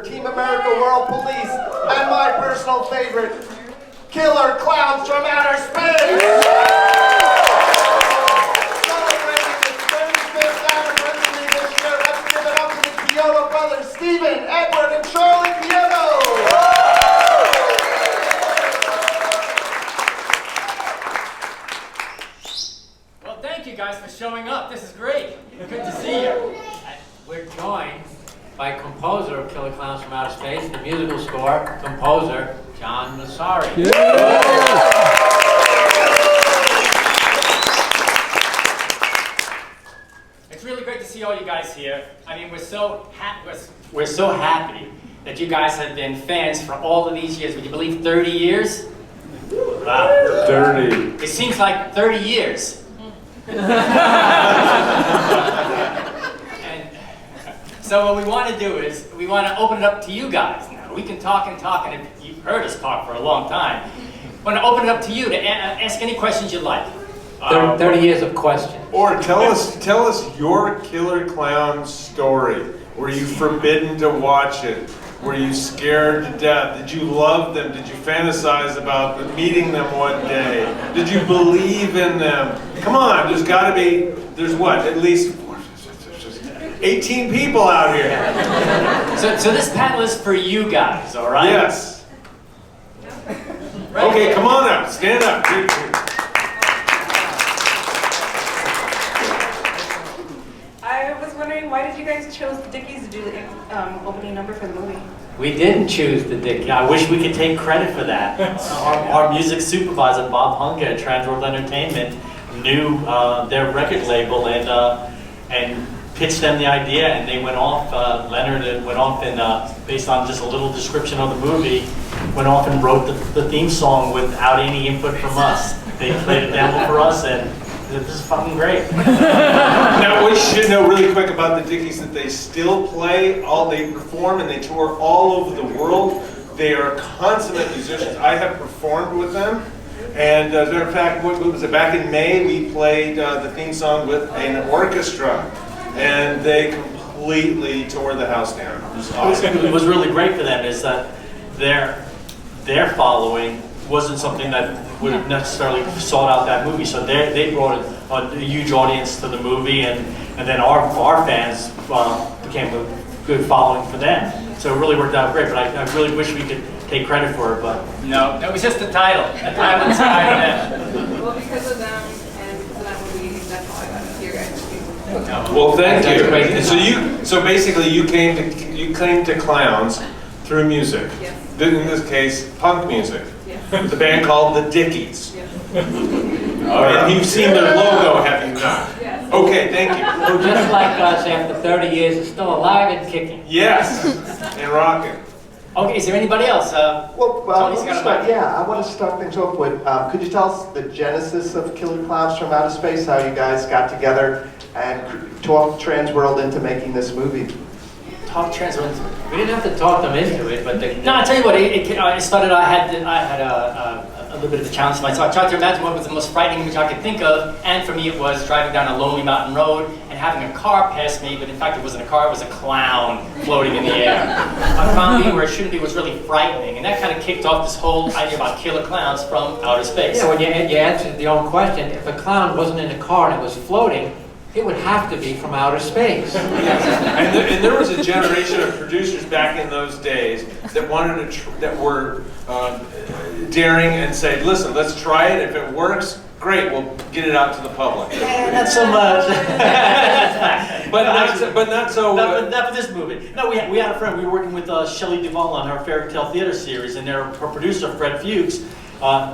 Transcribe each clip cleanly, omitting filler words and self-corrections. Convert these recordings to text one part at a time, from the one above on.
Team America World Police, and my personal favorite, Killer Klowns from Outer Space! Celebrating the 35th anniversary this year, let's give it up to the Chiodo brothers, Stephen, Edward, and Charlie Chiodo! Well, thank you guys for showing up. This is great. Good to see you. We're joined by composer of Killer Klowns from Outer Space, the musical score, composer, John Massari. Yeah. It's really great to see all you guys here. I mean, we're so happy that you guys have been fans for all of these years. Would you believe 30 years? Wow. 30. It seems like 30 years. So what we want to do is, we want to open it up to you guys now. We can talk and talk, and if you've heard us talk for a long time, we want to open it up to you to ask any questions you'd like. 30 years of questions. Or tell us your Killer Clown story. Were you forbidden to watch it? Were you scared to death? Did you love them? Did you fantasize about meeting them one day? Did you believe in them? Come on, there's got to be, there's what, at least 18 people out here. So this panel is for you guys, all right? Yes. Okay, come on up. Stand up. I was wondering, why did you guys choose the Dickies to do the opening number for the movie? We didn't choose the Dickies. I wish we could take credit for that. Our music supervisor, Bob Hunga at Transworld Entertainment, knew their record label and pitched them the idea, and they went off, Leonard went off and, based on just a little description of the movie, went off and wrote the theme song without any input from us. They played a demo for us, and this is fucking great. Now, we should know really quick about the Dickies that they still play, they perform and they tour all over the world. They are consummate musicians. I have performed with them, And as a matter of fact, what was it? Back in May, we played the theme song with an orchestra, and they completely tore the house down. It was awesome. It was really great for them is that their following wasn't something that would have necessarily sought out that movie. So they brought a huge audience to the movie, and then our fans became a good following for them. So it really worked out great. But I really wish we could take credit for it. But No, it was just the title. The title inspired them. Well, because of them and because of that movie, that's how I got into your guys' music. Well, thank That's you. great. So basically, you came to Clowns through music. Yes. In this case, punk music. Yes. The band called the Dickies. Yes. And you've seen their logo, have you not? Yes. Okay, thank you. Who, just like us, after 30 years, is still alive and kicking. Yes, and rocking. Okay, is there anybody else? Well, Tony's let's got a start, mic. yeah, I want to start things off with, could you tell us the genesis of Killer Klowns from Outer Space, how you guys got together and talked Transworld into making this movie? Talk Transworld. We didn't have to talk them into it, but they... No, I tell you what. It started. I had a little bit of a challenge for myself. I tried to imagine what was the most frightening image I could think of, and for me, it was driving down a lonely mountain road and having a car pass me. But in fact, it wasn't a car; it was a clown floating in the air. I found being where it shouldn't be was really frightening, and that kind of kicked off this whole idea about killer clowns from outer space. Yeah, when you answered your own question, if a clown wasn't in a car and it was floating, it would have to be from outer space. And there was a generation of producers back in those days that wanted that were daring and said, "Listen, let's try it. If it works, great. We'll get it out to the public." not so much. But not so. Not for this movie. No, we had a friend. We were working with Shelley Duvall on her fairy tale theater series, and her producer Fred Fuchs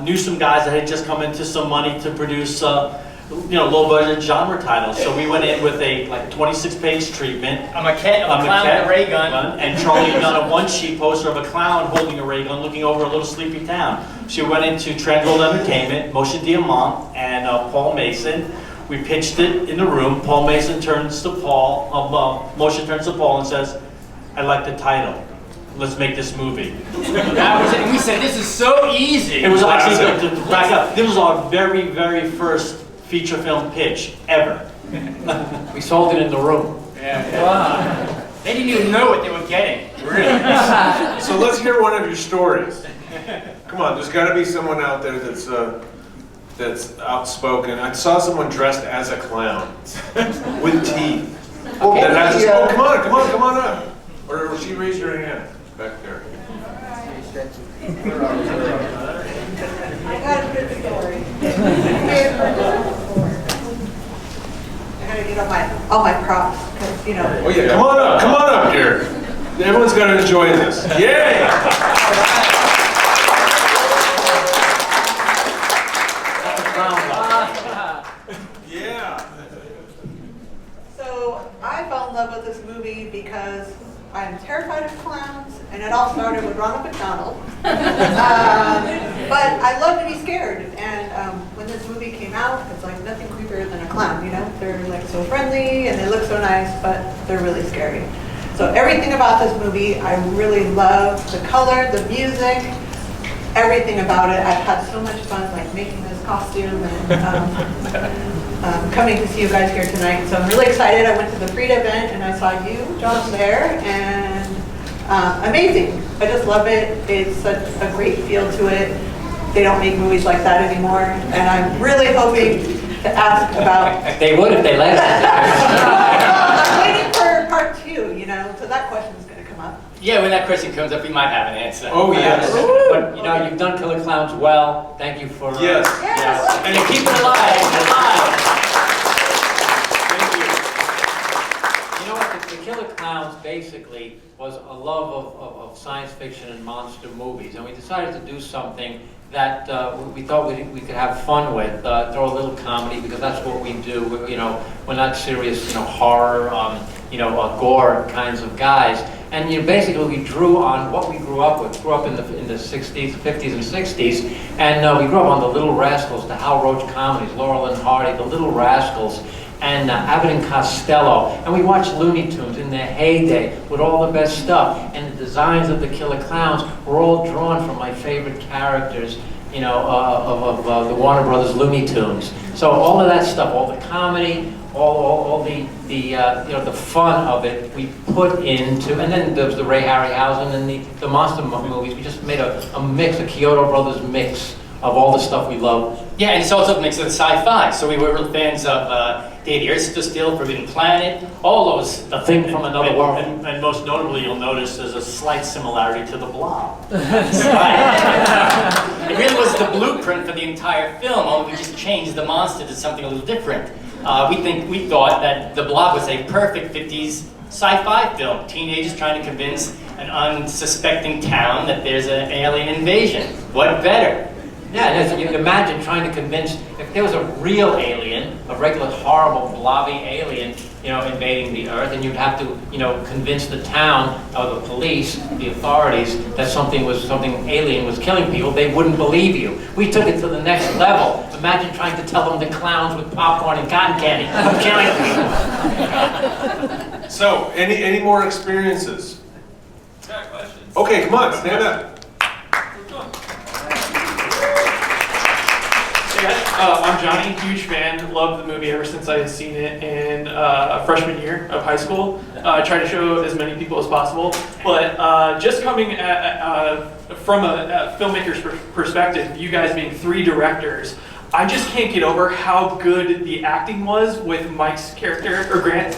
knew some guys that had just come into some money to produce. Low budget genre titles. So we went in with a 26-page treatment. I'm a clown with a ray gun. And Charlie had done a one-sheet poster of a clown holding a ray gun looking over a little sleepy town. So we went into Transworld Entertainment, Moshe Diamant, and Paul Mason. We pitched it in the room. Paul Mason turns to Moshe turns to Paul and says, "I like the title. Let's make this movie." That was it. And we said, "This is so easy." It was actually to back up. This was our very, very first feature film pitch ever. We sold it in the room. Yeah. Wow. They didn't even know what they were getting. Really? So let's hear one of your stories. Come on, there's got to be someone out there that's outspoken. I saw someone dressed as a clown with teeth. Well, Come on up. Or she raised her hand back there. I got a good story. I gotta get all my props, because, Oh yeah, come on up here. Everyone's got to enjoy this. Yay! Yeah. So I fell in love with this movie because I'm terrified of clowns, and it all started with Ronald McDonald. But I love to be scared, and when this movie came out, it's like nothing creepier than a clown, They're like so friendly, and they look so nice, but they're really scary. So everything about this movie, I really love. The color, the music, everything about it. I've had so much fun, making this costume and coming to see you guys here tonight. So I'm really excited. I went to the Frida event and I saw you, John, there, and amazing. I just love it. It's such a great feel to it. They don't make movies like that anymore, and I'm really hoping to ask about. They would if they let us. I'm waiting for part 2, so that question's going to come up. Yeah, when that question comes up, we might have an answer. Oh yes. But you've done Killer Klowns well. Thank you for Yes. Yes. And you keep it alive. You know what? The Killer Klowns basically was a love of science fiction and monster movies, and we decided to do something that we thought we could have fun with, throw a little comedy, because that's what we do. We're not serious, horror, gore kinds of guys. And basically we drew on what we grew up with. Grew up in the 60s, 50s, and 60s, and we grew up on the Little Rascals, the Hal Roach comedies, Laurel and Hardy, the Little Rascals, and Abbott and Costello. And we watched Looney Tunes in their heyday with all the best stuff. And the designs of the Killer Klowns were all drawn from my favorite characters. you know, of the Warner Brothers Looney Tunes. So all of that stuff, all the comedy, all the you know, the fun of it, we put into, and then there was the Ray Harryhausen and the monster movies. We just made a mix, a Chiodo Brothers mix of all the stuff we love. Yeah, and it's also a mix of sci-fi. So we were real fans of Day the Earth Stood Still, Forbidden Planet, all those. The Thing from Another World. And most notably, you'll notice there's a slight similarity to the Blob. Right. It really was the blueprint for the entire film, only we just changed the monster to something a little different. We thought that The Blob was a perfect 50s sci-fi film. Teenagers trying to convince an unsuspecting town that there's an alien invasion. What better? Yeah, and you can imagine trying to convince, if there was a real alien, a regular horrible blobby alien, you know, invading the Earth, and you'd have to, you know, convince the town or the police, the authorities, that something alien was killing people, they wouldn't believe you. We took it to the next level. Imagine trying to tell them the clowns with popcorn and cotton candy are killing people. So, any more experiences? Got a question. Okay, come on, stand up. I'm Johnny, huge fan, loved the movie ever since I had seen it in freshman year of high school. I try to show as many people as possible, but just coming from a filmmaker's perspective, you guys being 3 directors, I just can't get over how good the acting was with Mike's character, or Grant's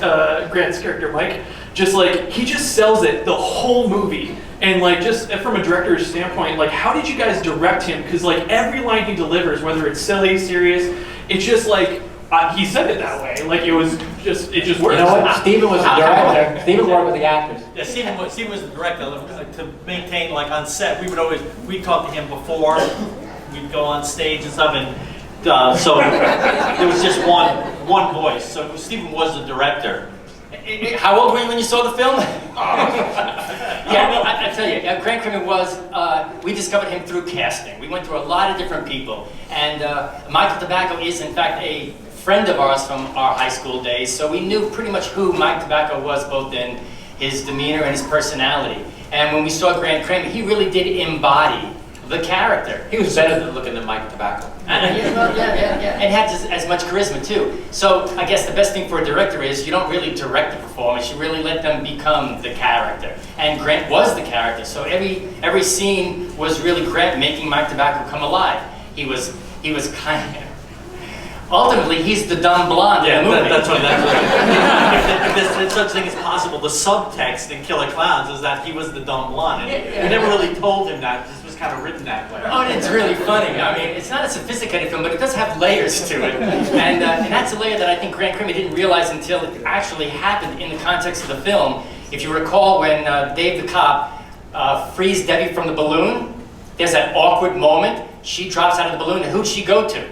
character, Mike. Just like, he just sells it the whole movie. And like, just from a director's standpoint, like, how did you guys direct him? Because like, every line he delivers, whether it's silly, serious, it's just like, he said it that way. Like, it just works. You know what? Stephen was the director. Stephen worked with the actors. Yeah, Stephen was the director. To maintain, like, on set, we'd talk to him before, we'd go on stage and stuff, and so there was just one voice. So Stephen was the director. How old were you when you saw the film? Yeah, I tell you, Grant Cramer was, we discovered him through casting. We went through a lot of different people. And Michael Tobacco is, in fact, a friend of ours from our high school days, so we knew pretty much who Mike Tobacco was, both in his demeanor and his personality. And when we saw Grant Cramer, he really did embody the character. He was better than looking than Mike Tobacco. Yeah. And had as much charisma too. So I guess the best thing for a director is you don't really direct the performance, you really let them become the character. And Grant was the character, so every scene was really Grant making Mike Tobacco come alive. He was kind of, ultimately, he's the dumb blonde in the movie. That's what. If there's such thing as possible, the subtext in Killer Klowns is that he was the dumb blonde. And we never really told him that. This was kind of written that way. Oh, and it's really funny. I mean, it's not a sophisticated film, but it does have layers to it. And that's a layer that I think Grant Cramer didn't realize until it actually happened in the context of the film. If you recall, when Dave the cop frees Debbie from the balloon, there's that awkward moment. She drops out of the balloon, and who'd she go to?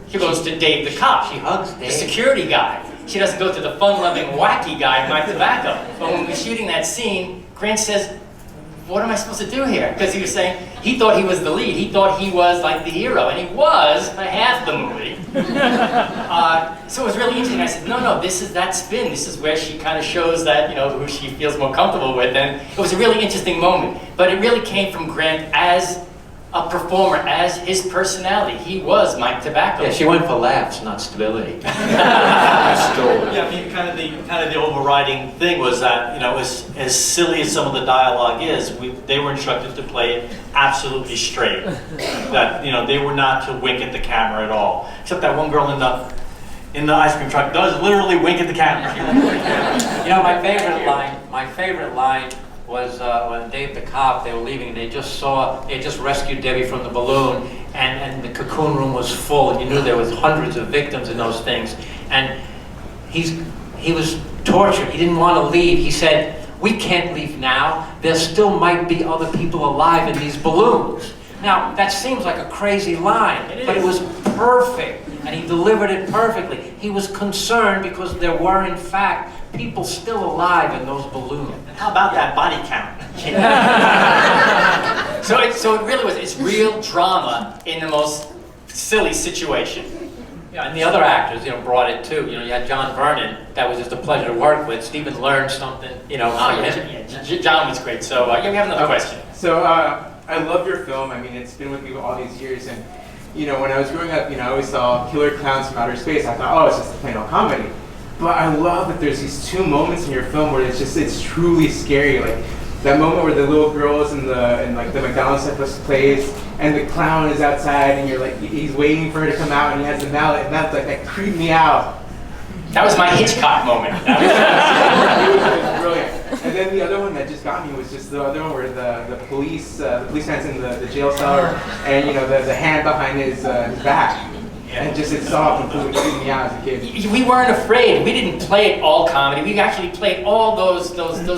She goes to Dave the cop. She hugs Dave. The security guy. She doesn't go to the fun-loving, wacky guy, Mike Tobacco. But when we're shooting that scene, Grant says, what am I supposed to do here? Because he was saying, he thought he was the lead. He thought he was like the hero, and he was for half the movie. So it was really interesting. I said, no, this is that spin. This is where she kind of shows that, you know, who she feels more comfortable with. And it was a really interesting moment. But it really came from Grant as a performer, as his personality. He was Mike Tobacco. Yeah, she went for laughs, not stability. Yeah, I mean, kind of the overriding thing was that, you know, as silly as some of the dialogue is, they were instructed to play it absolutely straight. That, you know, they were not to wink at the camera at all. Except that one girl in the ice cream truck does literally wink at the camera. You know, my favorite line was when Dave the cop, they were leaving, and they just rescued Debbie from the balloon, and the cocoon room was full, and you knew there was hundreds of victims in those things. And he was tortured. He didn't want to leave. He said, we can't leave now. There still might be other people alive in these balloons. Now, that seems like a crazy line, but it was perfect, and he delivered it perfectly. He was concerned because there were, in fact, people still alive in those balloons. And how about that body count? So it really was, it's real drama in the most silly situation. Yeah, and the other actors, you know, brought it too. You know, you had John Vernon, that was just a pleasure to work with. Stephen learned something, you know, from him. John was great. So, yeah, we have another question. So, I love your film. I mean, it's been with me all these years, and when I was growing up, I always saw Killer Klowns from Outer Space. I thought, oh, it's just a plain old comedy. But I love that there's these two moments in your film where it's truly scary. Like that moment where the little girl is in the McDonald's place, and the clown is outside, and you're like, he's waiting for her to come out, and he has the mallet, and that creeped me out. That was my Hitchcock moment. It was brilliant. And then the other one that just got me was just the other one where the policeman's in the jail cell, and the hand behind his back. And just it saw completely freaked me out as a kid. We weren't afraid. We didn't play it all comedy. We actually played all those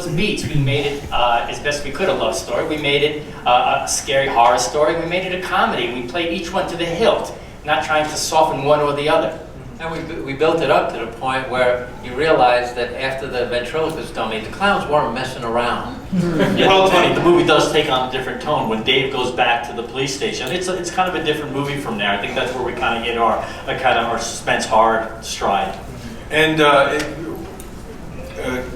beats. We made it as best we could a love story. We made it a scary horror story. We made it a comedy. We played each one to the hilt, not trying to soften one or the other. And we built it up to the point where you realize that after the ventriloquist dummy, the clowns weren't messing around. Well, Tony, the movie does take on a different tone when Dave goes back to the police station. It's kind of a different movie from there. I think that's where we kind of get our suspense horror stride. And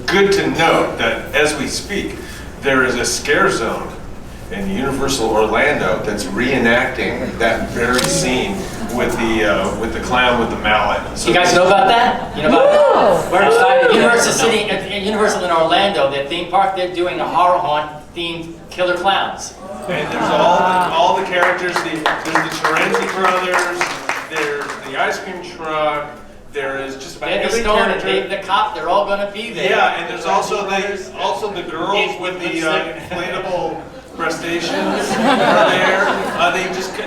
good to note that as we speak, there is a scare zone in Universal Orlando that's reenacting that very scene with the clown with the mallet. So you guys know about that? You know about that? We're excited. Universal in Orlando, their theme park, they're doing a horror haunt themed Killer Klowns. And there's all the characters. There's the Terenzi brothers. There's the ice cream truck. There is just about Eddie every Stone and character. Dave the cop, they're all going to be there. Yeah, and there's also the girls with the inflatable crustaceans are there.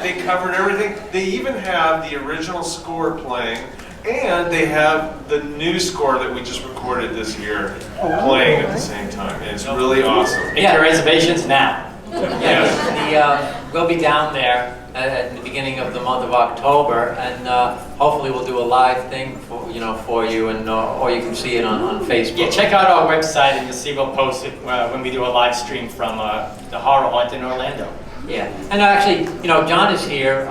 They covered everything. They even have the original score playing, and they have the new score that we just recorded this year playing at the same time. And it's really awesome. Make your reservations now. Yeah, we'll be down there at the beginning of the month of October, and hopefully we'll do a live thing for you, and or you can see it on Facebook. Yeah, check out our website and you'll see we'll post it when we do a live stream from the horror haunt in Orlando. Yeah, and actually, John is here.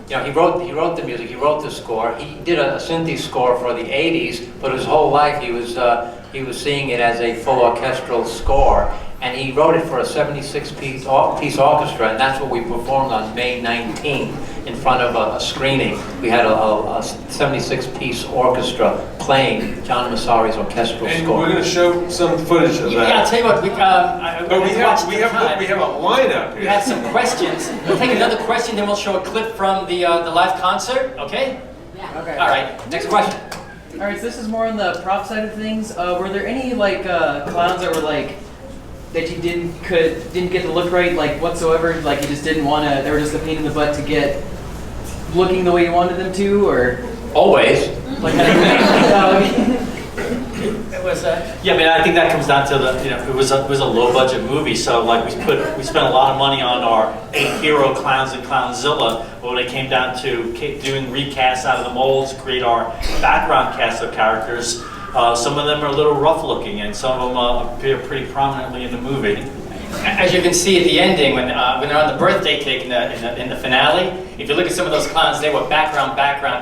He wrote the music. He wrote the score. He did a synthy score for the '80s, but his whole life he was seeing it as a full orchestral score. And he wrote it for a 76-piece orchestra, and that's what we performed on May 19th in front of a screening. We had a 76-piece orchestra playing John Massari's orchestral And score. we're going to show some footage of that. Yeah, I'll tell you what. We have a lineup here. We had some questions. We'll take another question, then we'll show a clip from the live concert. Okay? Yeah. Okay. All right. Next question. All right. So this is more on the prop side of things. Were there any clowns that were that you didn't get to look right whatsoever? Like you just didn't want to? They were just a pain in the butt to get looking the way you wanted them to, or Always. like. It was. Yeah, I mean, I think that comes down to it was a low budget movie, so we spent a lot of money on our 8 hero clowns and Clownzilla, but when it came down to doing recasts out of the molds, create our background cast of characters, some of them are a little rough looking, and some of them appear pretty prominently in the movie. As you can see at the ending, when they're on the birthday cake in the finale, if you look at some of those clowns, they were background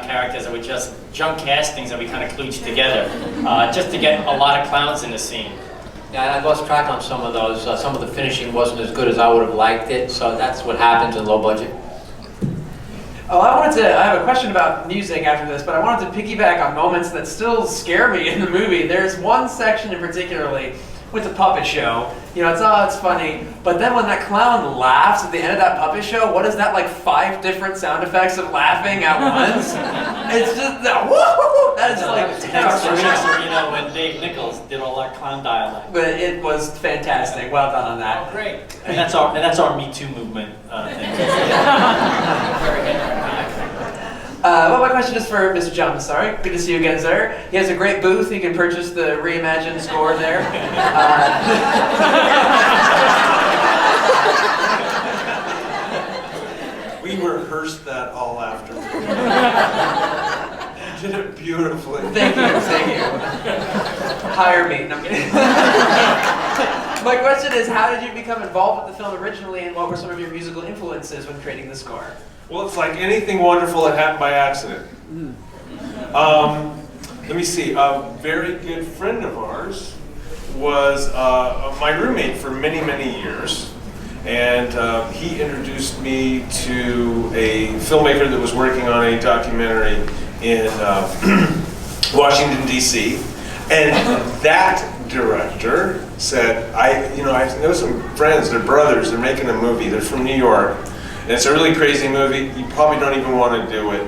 characters that were just junk castings that we kind of kludged together, just to get a lot of clowns in the scene. Yeah, I lost track on some of those. Some of the finishing wasn't as good as I would have liked it, so that's what happens in low budget. Oh, I have a question about music after this, but I wanted to piggyback on moments that still scare me in the movie. There's one section in particularly with the puppet show. It's funny, but then when that clown laughs at the end of that puppet show, what is that, 5 different sound effects of laughing at once? It's just that, woo! That is That's when Dave Nichols did all that clown dialect. But it was fantastic. Well done on that. Oh, great. And that's our Me Too movement thing. Very good. Well, my question is for Mr. John Massari. Good to see you again, sir. He has a great booth. You can purchase the reimagined score there. We rehearsed that all afterwards. You did it beautifully. Thank you. Hire me. No, I'm kidding. My question is, how did you become involved with the film originally, and what were some of your musical influences when creating the score? Well, it's like anything wonderful that happened by accident. Let me see. A very good friend of ours was my roommate for many, many years. And he introduced me to a filmmaker that was working on a documentary in Washington, D.C. And that director said, I know some friends, they're brothers, they're making a movie, they're from New York. And it's a really crazy movie. You probably don't even want to do it.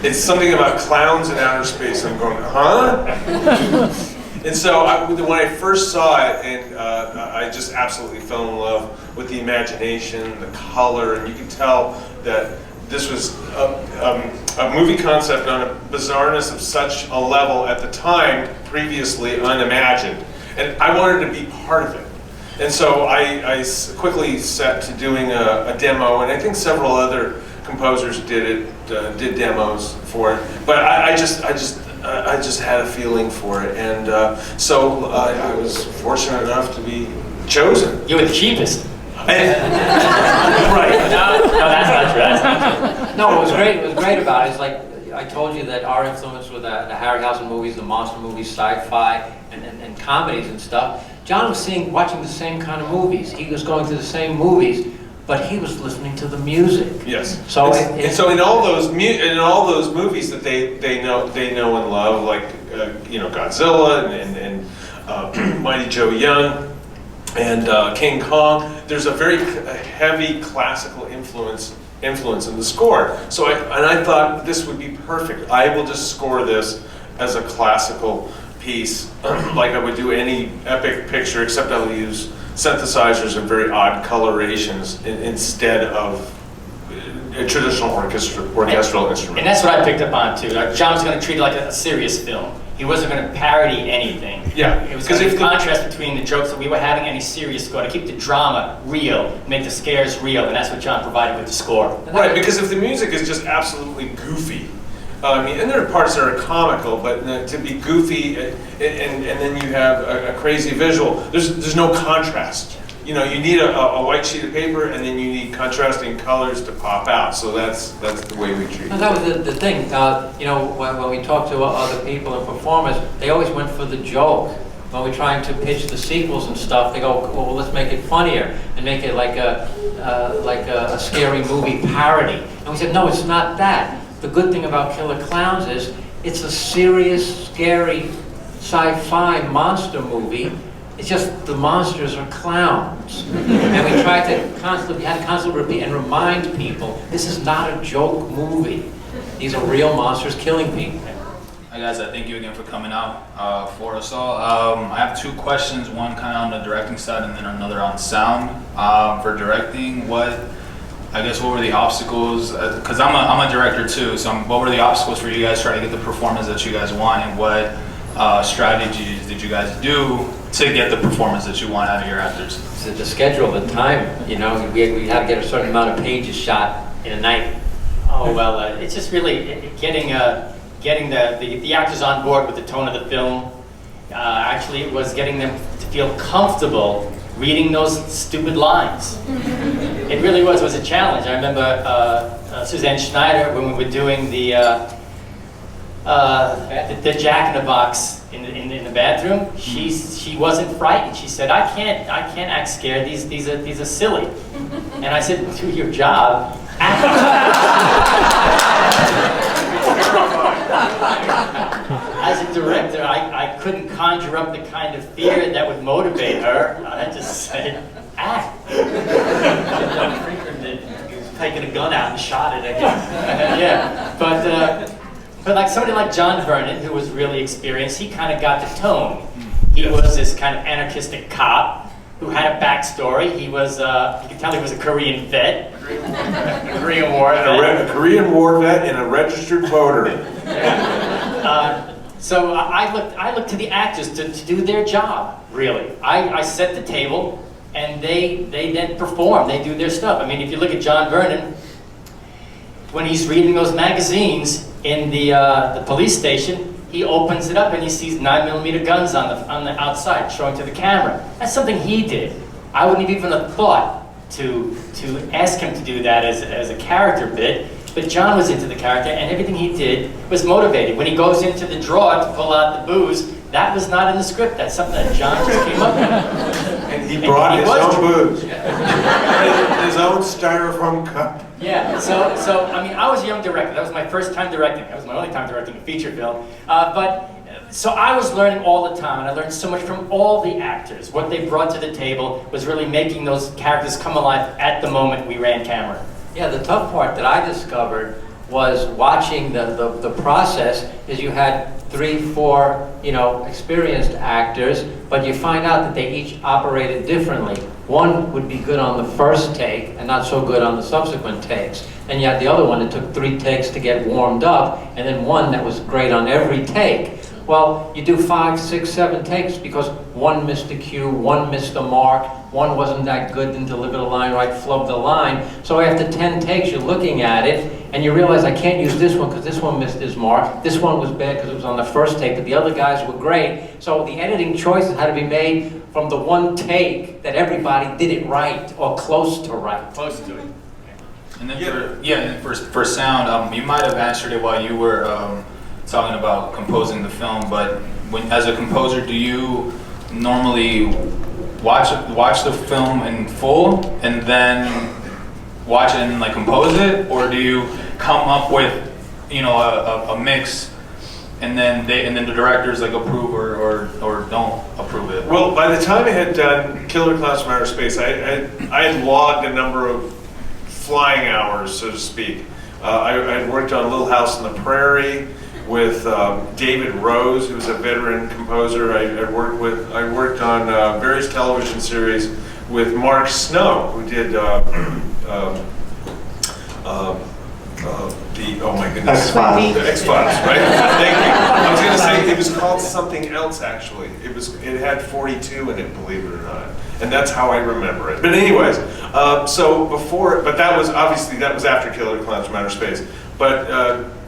It's something about clowns in outer space. I'm going, huh? And so when I first saw it, and I just absolutely fell in love with the imagination, the color, and you could tell that this was a movie concept on a bizarreness of such a level at the time, previously unimagined. And I wanted to be part of it. And so I quickly set to doing a demo, and I think several other composers did demos for it. But I just had a feeling for it, and so I was fortunate enough to be chosen. You were the cheapest. Right. No, that's not true. That's not true. No, what was great about it is like I told you that our influence with the Harryhausen movies, the monster movies, sci-fi, and comedies and stuff. John was watching the same kind of movies. He was going to the same movies, but he was listening to the music. Yes. So so in all those movies that they know and love, like Godzilla and Mighty Joe Young and King Kong, there's a very heavy classical influence in the score. So I thought this would be perfect. I will just score this as a classical piece, like I would do any epic picture, except I'll use synthesizers and very odd colorations instead of a traditional orchestral instrument. And that's what I picked up on too. Like, John was going to treat it like a serious film. He wasn't going to parody anything. Yeah. It was going to be a contrast between the jokes that we were having and a serious score, to keep the drama real, make the scares real, and that's what John provided with the score. Right, because if the music is just absolutely goofy, and there are parts that are comical, but to be goofy and then you have a crazy visual, there's no contrast. You need a white sheet of paper, and then you need contrasting colors to pop out. So that's the way we treat it. No, that was the thing. When we talked to other people and performers, they always went for the joke. When we're trying to pitch the sequels and stuff, they go, well, let's make it funnier and make it like a scary movie parody. And we said, no, it's not that. The good thing about Killer Klowns is it's a serious, scary sci-fi monster movie. It's just the monsters are clowns. And we tried to constantly repeat and remind people, this is not a joke movie. These are real monsters killing people. Hi guys, I thank you again for coming out for us all. I have two questions, one kind of on the directing side and then another on sound. For directing, what were the obstacles? Because I'm a director too, so what were the obstacles for you guys trying to get the performance that you guys want, and what strategies did you guys do to get the performance that you want out of your actors? So the schedule, the time, we had to get a certain amount of pages shot in a night. Oh well, it's just really getting the actors on board with the tone of the film. Actually, it was getting them to feel comfortable reading those stupid lines. It really was a challenge. I remember Suzanne Schneider, when we were doing the Jack in the Box in the bathroom, she wasn't frightened. She said, "I can't act scared. These are silly." And I said, "Do your job." As a director, I couldn't conjure up the kind of fear that would motivate her. I just said, act. Freaker did. He was taking a gun out and shot it again. Yeah, but like somebody like John Vernon, who was really experienced, he kind of got the tone. He was this kind of anarchistic cop who had a backstory. He was, you could tell he was a Korean vet. A Korean War vet. A Korean War vet and a registered voter. Yeah. So I looked to the actors to do their job, really. I set the table, and they then perform. They do their stuff. I mean, if you look at John Vernon, when he's reading those magazines in the police station, he opens it up and he sees 9mm guns on the outside, showing to the camera. That's something he did. I wouldn't even have thought to ask him to do that as a character bit. But John was into the character, and everything he did was motivated. When he goes into the drawer to pull out the booze, that was not in the script. That's something that John just came up with. And He brought his was own drinking. booze. His own styrofoam cup. Yeah, so I mean, I was a young director. That was my first time directing. That was my only time directing a feature film. So I was learning all the time, and I learned so much from all the actors. What they brought to the table was really making those characters come alive at the moment we ran camera. Yeah, the tough part that I discovered was watching the process is you had 3, 4, experienced actors, but you find out that they each operated differently. One would be good on the first take and not so good on the subsequent takes. And you had the other one that took 3 takes to get warmed up, and then one that was great on every take. Well, you do 5, 6, 7 takes because one missed the cue, one missed the mark, one wasn't that good, didn't deliver the line right, flubbed the line. So after 10 takes, you're looking at it, and you realize I can't use this one because this one missed his mark. This one was bad because it was on the first take, but the other guys were great. So the editing choices had to be made from the one take that everybody did it right or close to right. Close to it. And then for sound, you might have answered it while you were talking about composing the film, but as a composer, do you normally watch the film in full and then watch it and like compose it, or do you come up with a mix and then the directors like approve or don't approve it? Well, by the time I had done Killer Klowns from Outer Space, I had logged a number of flying hours, so to speak. I had worked on Little House on the Prairie with David Rose, who's a veteran composer. I worked on various television series with Mark Snow, who did oh my goodness, X-Files. The X-Files, right? Thank you. I was going to say it was called something else actually. It had 42 in it, believe it or not, and that's how I remember it. But anyways, but that was after Killer Klowns from Outer Space. But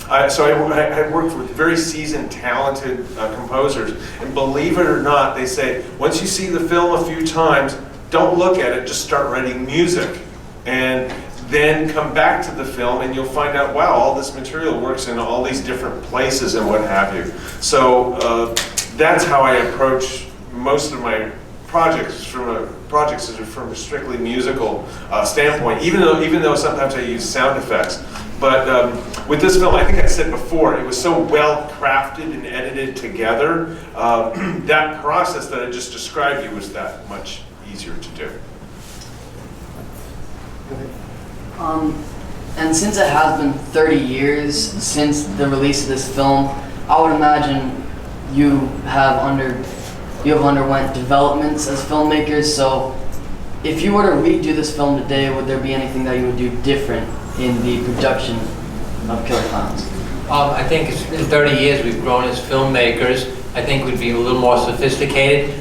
I worked with very seasoned, talented composers, and believe it or not, they say once you see the film a few times, don't look at it, just start writing music, and then come back to the film and you'll find out, wow, all this material works in all these different places and what have you. So that's how I approach most of my projects from a strictly musical standpoint, even though sometimes I use sound effects. But with this film, I think I said before, it was so well crafted and edited together, that process that I just described you was that much easier to do. And since it has been 30 years since the release of this film, I would imagine you have underwent developments as filmmakers. So if you were to redo this film today, would there be anything that you would do different in the production of Killer Klowns? I think in 30 years we've grown as filmmakers. I think we'd be a little more sophisticated.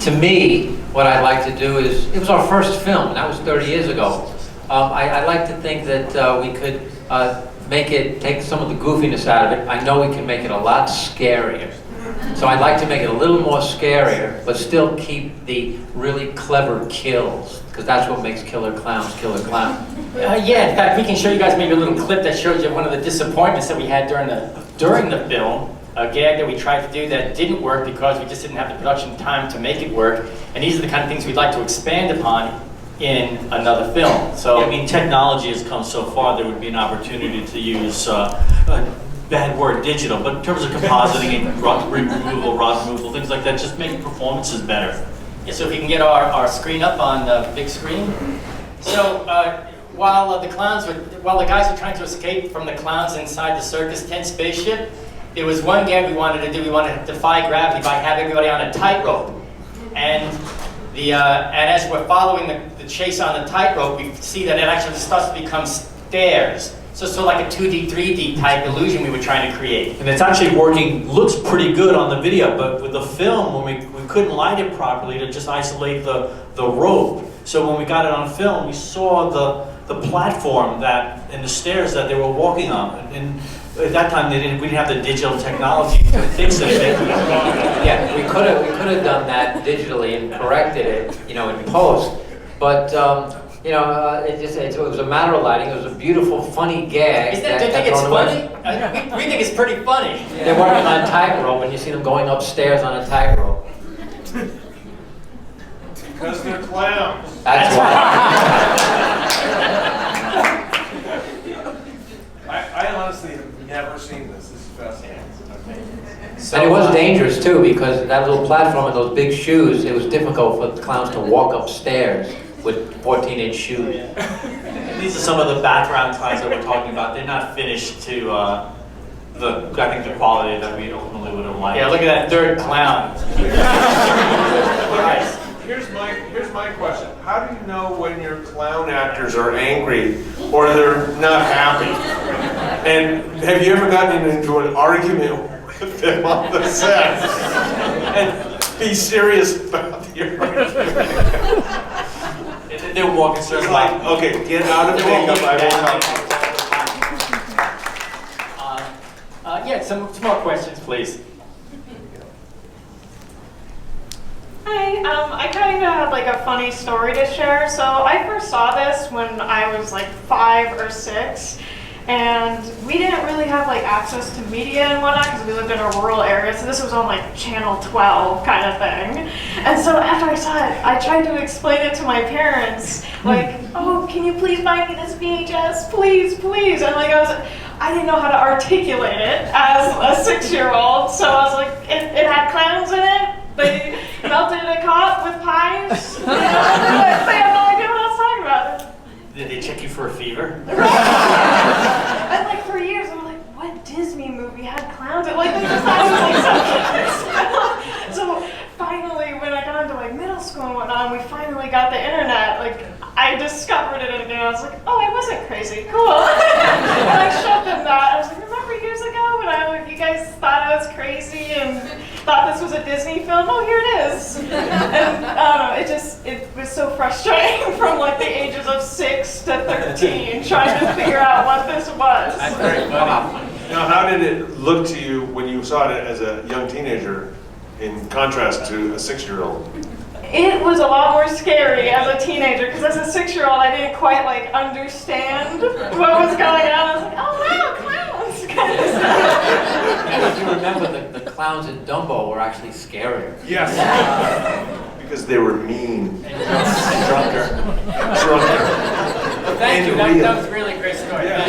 To me, what I'd like to do is, it was our first film, and that was 30 years ago. I'd like to think that we could take some of the goofiness out of it. I know we can make it a lot scarier. So I'd like to make it a little more scarier, but still keep the really clever kills, because that's what makes Killer Klowns Killer Clown. Yeah, in fact, we can show you guys maybe a little clip that shows you one of the disappointments that we had during the film. A gag that we tried to do that didn't work because we just didn't have the production time to make it work. And these are the kind of things we'd like to expand upon in another film. So, I mean, technology has come so far, there would be an opportunity to use, bad word, digital, but in terms of compositing and rod removal, things like that, just make performances better. Yeah, so if we can get our screen up on the big screen. So while the guys were trying to escape from the clowns inside the circus tent spaceship, there was one gag we wanted to do. We wanted to defy gravity by having everybody on a tightrope. And as we're following the chase on the tightrope, we see that it actually starts to become stairs. So like a 2D, 3D type illusion we were trying to create. And it's actually working, looks pretty good on the video, but with the film, when we couldn't light it properly to just isolate the rope. So when we got it on film, we saw the platform and the stairs that they were walking on. And at that time, we didn't have the digital technology to fix it. Yeah, we could have done that digitally and corrected it, in post. But it was a matter of lighting. It was a beautiful, funny gag. Do you think it's funny? We think it's pretty funny. They're working on a tightrope, and you see them going upstairs on a tightrope. Because they're clowns. That's why. I honestly have never seen this. This is fascinating. And it was dangerous too, because that little platform and those big shoes, it was difficult for the clowns to walk upstairs with 14-inch shoes. These are some of the background clowns that we're talking about. They're not finished to I think the quality that we ultimately would have liked. Yeah, look at that third clown. Nice. Here's my question. How do you know when your clown actors are angry or they're not happy? And have you ever gotten into an argument with them on the set? And be serious about the argument. They're more concerned It's like, okay, get out of makeup, I will come. Yeah, some more questions, please. Hi, I kind of had like a funny story to share. So I first saw this when I was like 5 or 6, and we didn't really have like access to media and whatnot because we lived in a rural area. So this was on like Channel 12 kind of thing. And so after I saw it, I tried to explain it to my parents, like, oh, can you please buy me this VHS, please, please? And like I didn't know how to articulate it as a 6-year-old, so I was like, it had clowns in it. They melted a cop with pies. They have no idea what I was talking about. Did they check you for a fever? And like for years, I'm like, what Disney movie had clowns? And like they just thought it was like so finally, when I got into like middle school and whatnot, and we finally got the internet, like I discovered it again. I was like, oh, I wasn't crazy. Cool. And I showed them that. I was like, remember years ago when you guys thought I was crazy and thought this was a Disney film? Oh, here it is. And it was so frustrating from like the ages of 6 to 13 trying to figure out what this was. That's very funny. Now, how did it look to you when you saw it as a young teenager in contrast to a 6-year-old? It was a lot more scary as a teenager because as a 6-year-old I didn't quite like understand what was going on. I was like, oh wow, clowns! And if you remember, the clowns in Dumbo were actually scarier. Yes. Because they were mean. And drunker. Drunker. Well, thank you. That was really a great story. Yeah.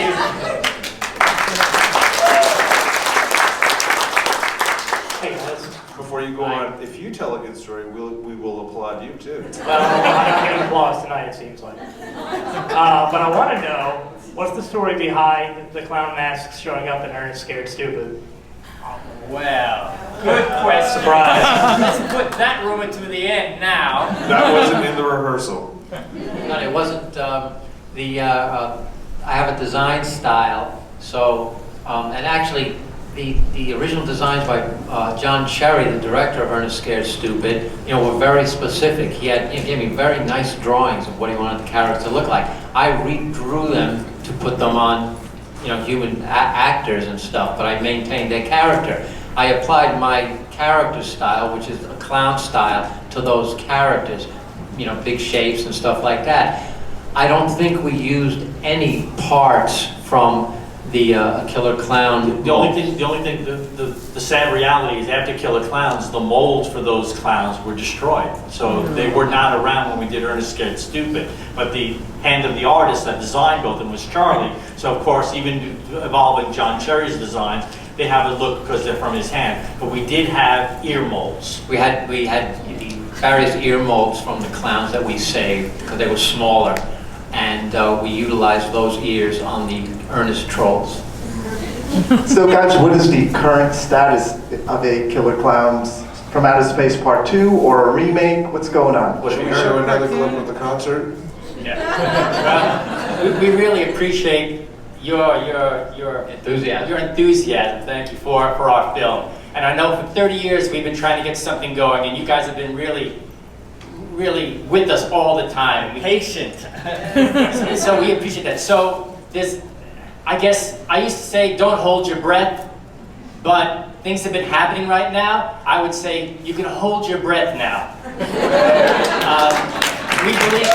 Thank you. Hey, guys. Before you go on, if you tell a good story, we will applaud you too. Well, I'm not getting applause tonight, it seems like. But I want to know, what's the story behind the clown masks showing up in Ernest Scared Stupid? Well, good question. Surprise. Let's put that rumor to the end now. That wasn't in the rehearsal. No, it wasn't. I have a design style, so and actually. The original designs by John Cherry, the director of Ernest Scared Stupid, were very specific. He gave me very nice drawings of what he wanted the characters to look like. I redrew them to put them on, human actors and stuff, but I maintained their character. I applied my character style, which is a clown style, to those characters, big shapes and stuff like that. I don't think we used any parts from the Killer Clown. The only thing, the sad reality is after Killer Klowns, the molds for those clowns were destroyed. So they were not around when we did Ernest Scared Stupid. But the hand of the artist that designed both of them was Charlie. So of course, even evolving John Cherry's designs, they have a look because they're from his hand. But we did have ear molds. We had the various ear molds from the clowns that we saved because they were smaller. And we utilized those ears on the Ernest trolls. So guys, what is the current status of a Killer Klowns from Outer Space Part 2 or a remake? What's going on? Should we show another clip of the concert? Yeah. Well, we really appreciate your enthusiasm. Your enthusiasm. Thank you for our film. And I know for 30 years we've been trying to get something going, and you guys have been really with us all the time. Patient. So we appreciate that. So I guess I used to say don't hold your breath, but things have been happening right now. I would say you can hold your breath now. We believe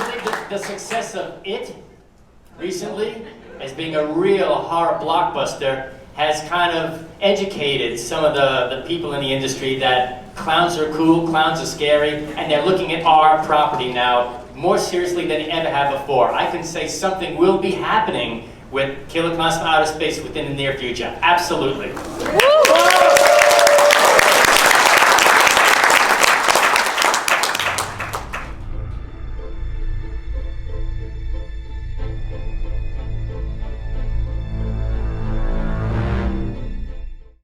that the success of It recently as being a real horror blockbuster has kind of educated some of the people in the industry that clowns are cool, clowns are scary, and they're looking at our property now more seriously than they ever have before. I can say something will be happening with Killer Klowns from Outer Space within the near future. Absolutely.